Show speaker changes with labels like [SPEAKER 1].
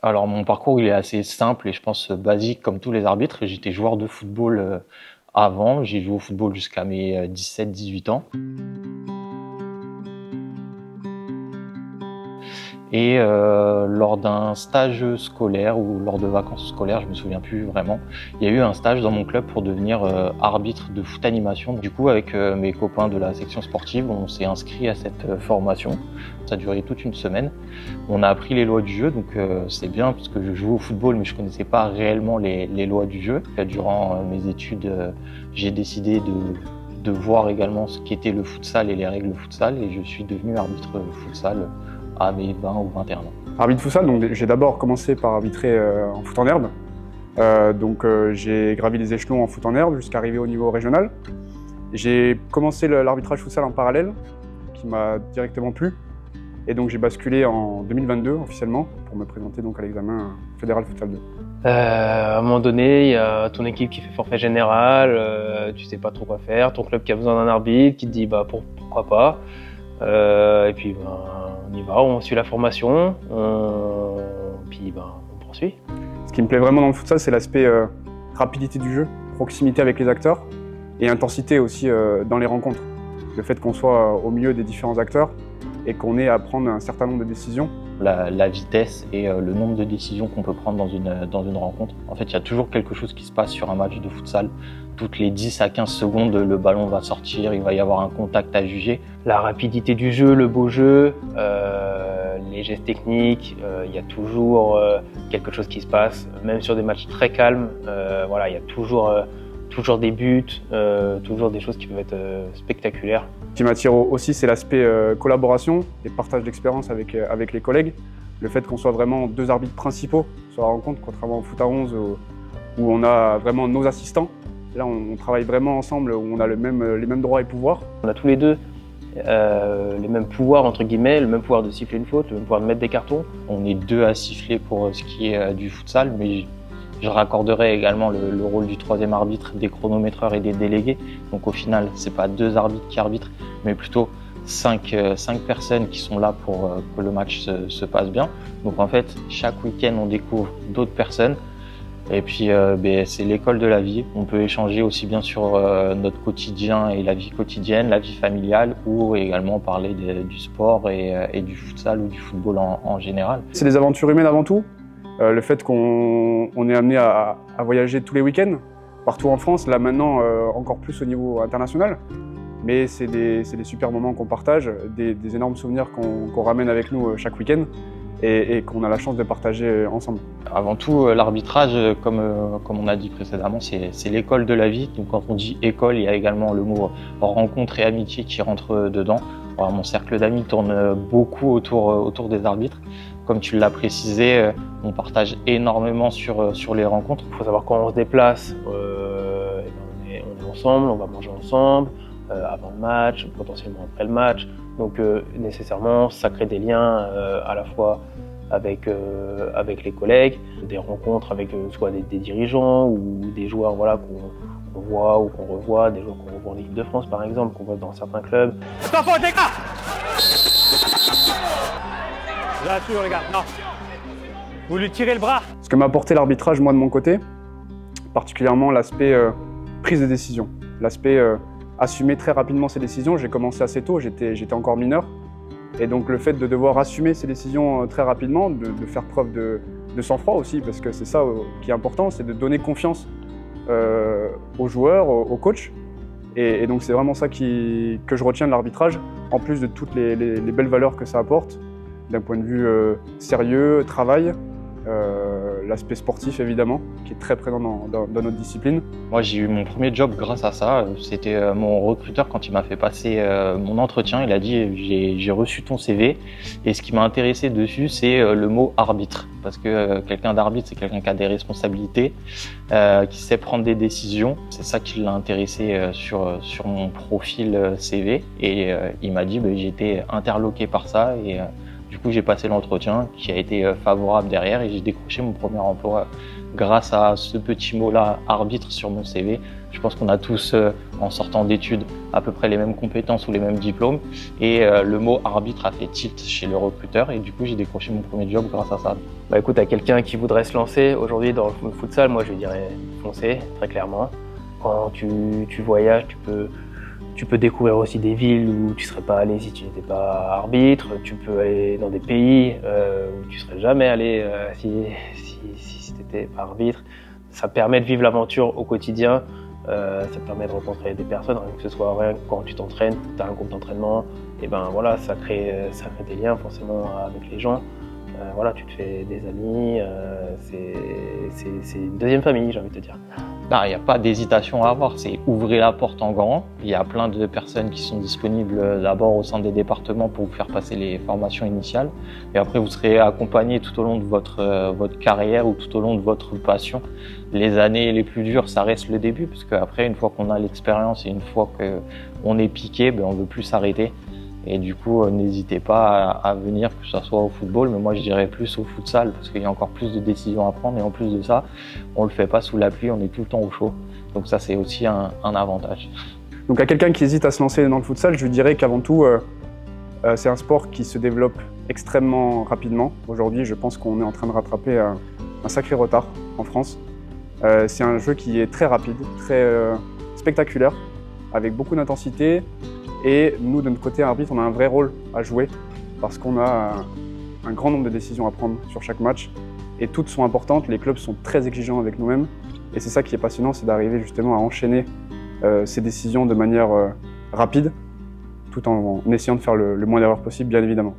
[SPEAKER 1] Alors mon parcours il est assez simple et je pense basique comme tous les arbitres. J'étais joueur de football avant, j'ai joué au football jusqu'à mes 17-18 ans. Et lors d'un stage scolaire ou lors de vacances scolaires, je me souviens plus vraiment, il y a eu un stage dans mon club pour devenir arbitre de foot animation. Du coup, avec mes copains de la section sportive, on s'est inscrit à cette formation. Ça a duré toute une semaine. On a appris les lois du jeu, donc c'est bien parce que je jouais au football, mais je connaissais pas réellement les lois du jeu. Durant mes études, j'ai décidé de voir également ce qu'était le futsal et les règles de futsal, et je suis devenu arbitre futsal à mes 20 ou 21 ans.
[SPEAKER 2] Arbitre futsal, donc j'ai d'abord commencé par arbitrer en foot en herbe. J'ai gravi les échelons en foot en herbe jusqu'à arriver au niveau régional. J'ai commencé l'arbitrage futsal en parallèle, qui m'a directement plu. Et donc j'ai basculé en 2022 officiellement pour me présenter donc à l'examen fédéral futsal 2.
[SPEAKER 3] À un moment donné, il y a ton équipe qui fait forfait général, tu sais pas trop quoi faire, ton club qui a besoin d'un arbitre qui te dit bah pourquoi pas. Et puis on y va, on suit la formation, puis on poursuit.
[SPEAKER 2] Ce qui me plaît vraiment dans le futsal, c'est l'aspect rapidité du jeu, proximité avec les acteurs et intensité aussi dans les rencontres. Le fait qu'on soit au milieu des différents acteurs et qu'on ait à prendre un certain nombre de décisions.
[SPEAKER 1] La vitesse et le nombre de décisions qu'on peut prendre dans une rencontre. En fait, il y a toujours quelque chose qui se passe sur un match de futsal. Toutes les 10 à 15 secondes, le ballon va sortir, il va y avoir un contact à juger.
[SPEAKER 3] La rapidité du jeu, le beau jeu, les gestes techniques, il y a toujours quelque chose qui se passe. Même sur des matchs très calmes, voilà, il y a toujours des buts, toujours des choses qui peuvent être spectaculaires.
[SPEAKER 2] Ce qui m'attire aussi, c'est l'aspect collaboration et partage d'expérience avec les collègues. Le fait qu'on soit vraiment deux arbitres principaux sur la rencontre, contrairement au foot à 11 où on a vraiment nos assistants. Là, on travaille vraiment ensemble, où on a les mêmes droits et pouvoirs.
[SPEAKER 3] On a tous les deux les mêmes pouvoirs, entre guillemets, le même pouvoir de siffler une faute, le même pouvoir de mettre des cartons.
[SPEAKER 1] On est deux à siffler pour ce qui est du futsal, mais je raccorderai également le rôle du troisième arbitre, des chronométreurs et des délégués. Donc au final, c'est pas deux arbitres qui arbitrent, mais plutôt cinq personnes qui sont là pour que le match se passe bien. Donc en fait, chaque week-end, on découvre d'autres personnes. Et puis c'est l'école de la vie. On peut échanger aussi bien sur notre quotidien et la vie quotidienne, la vie familiale, ou également parler du sport et du futsal ou du football en général.
[SPEAKER 2] C'est des aventures humaines avant tout. Le fait qu'on est amené à voyager tous les week-ends, partout en France, là maintenant encore plus au niveau international. Mais c'est des super moments qu'on partage, des énormes souvenirs qu'on ramène avec nous chaque week-end et qu'on a la chance de partager ensemble.
[SPEAKER 1] Avant tout, l'arbitrage, comme on a dit précédemment, c'est l'école de la vie. Donc quand on dit école, il y a également le mot rencontre et amitié qui rentre dedans. Alors, mon cercle d'amis tourne beaucoup autour des arbitres. Comme tu l'as précisé, on partage énormément sur les rencontres.
[SPEAKER 3] Il faut savoir quand on se déplace, on est ensemble, on va manger ensemble, avant le match, potentiellement après le match. Donc nécessairement, ça crée des liens à la fois avec les collègues, des rencontres avec soit des dirigeants ou des joueurs voilà, qu'on voit ou qu'on revoit, des joueurs qu'on revoit en équipe de France par exemple, qu'on voit dans certains clubs.
[SPEAKER 4] Attention les gars! Là-dessus les gars, non. Vous lui tirez le bras.
[SPEAKER 2] Ce que m'a apporté l'arbitrage moi de mon côté, particulièrement l'aspect prise de décision, l'aspect assumer très rapidement ses décisions. J'ai commencé assez tôt, j'étais encore mineur. Et donc le fait de devoir assumer ses décisions très rapidement, de faire preuve de sang-froid aussi, parce que c'est ça qui est important, c'est de donner confiance aux joueurs, aux coachs. Et donc c'est vraiment ça que je retiens de l'arbitrage, en plus de toutes les belles valeurs que ça apporte, d'un point de vue sérieux, travail, l'aspect sportif évidemment, qui est très présent dans notre discipline.
[SPEAKER 1] Moi j'ai eu mon premier job grâce à ça. C'était mon recruteur quand il m'a fait passer mon entretien. Il a dit j'ai reçu ton CV et ce qui m'a intéressé dessus c'est le mot arbitre. Parce que quelqu'un d'arbitre c'est quelqu'un qui a des responsabilités, qui sait prendre des décisions. C'est ça qui l'a intéressé sur mon profil CV et il m'a dit j'ai été interloqué par ça et Du coup, j'ai passé l'entretien qui a été favorable derrière et j'ai décroché mon premier emploi grâce à ce petit mot-là, arbitre, sur mon CV. Je pense qu'on a tous, en sortant d'études, à peu près les mêmes compétences ou les mêmes diplômes. Et le mot arbitre a fait tilt chez le recruteur et du coup, j'ai décroché mon premier job grâce à ça.
[SPEAKER 3] Bah écoute, à quelqu'un qui voudrait se lancer aujourd'hui dans le futsal, moi je lui dirais foncer, très clairement. Quand tu voyages, tu peux découvrir aussi des villes où tu ne serais pas allé si tu n'étais pas arbitre. Tu peux aller dans des pays où tu ne serais jamais allé si tu n'étais pas arbitre. Ça permet de vivre l'aventure au quotidien. Ça te permet de rencontrer des personnes, que ce soit rien quand tu t'entraînes, tu as un groupe d'entraînement, et ben voilà, ça crée des liens forcément avec les gens. Voilà, tu te fais des amis, c'est une deuxième famille, j'ai envie de te dire.
[SPEAKER 1] Il n'y a pas d'hésitation à avoir, c'est ouvrir la porte en grand. Il y a plein de personnes qui sont disponibles d'abord au sein des départements pour vous faire passer les formations initiales. Et après, vous serez accompagné tout au long de votre carrière ou tout au long de votre passion. Les années les plus dures, ça reste le début, parce qu'après, une fois qu'on a l'expérience et une fois qu'on est piqué, on ne veut plus s'arrêter. Et du coup, n'hésitez pas à venir, que ce soit au football, mais moi je dirais plus au futsal, parce qu'il y a encore plus de décisions à prendre, et en plus de ça, on le fait pas sous la pluie, on est tout le temps au chaud. Donc ça, c'est aussi un avantage.
[SPEAKER 2] Donc à quelqu'un qui hésite à se lancer dans le futsal, je lui dirais qu'avant tout, c'est un sport qui se développe extrêmement rapidement. Aujourd'hui, je pense qu'on est en train de rattraper un sacré retard en France. C'est un jeu qui est très rapide, très spectaculaire, avec beaucoup d'intensité. Et nous, de notre côté arbitre, on a un vrai rôle à jouer parce qu'on a un grand nombre de décisions à prendre sur chaque match. Et toutes sont importantes, les clubs sont très exigeants avec nous-mêmes. Et c'est ça qui est passionnant, c'est d'arriver justement à enchaîner ces décisions de manière rapide, tout en essayant de faire le moins d'erreurs possible, bien évidemment.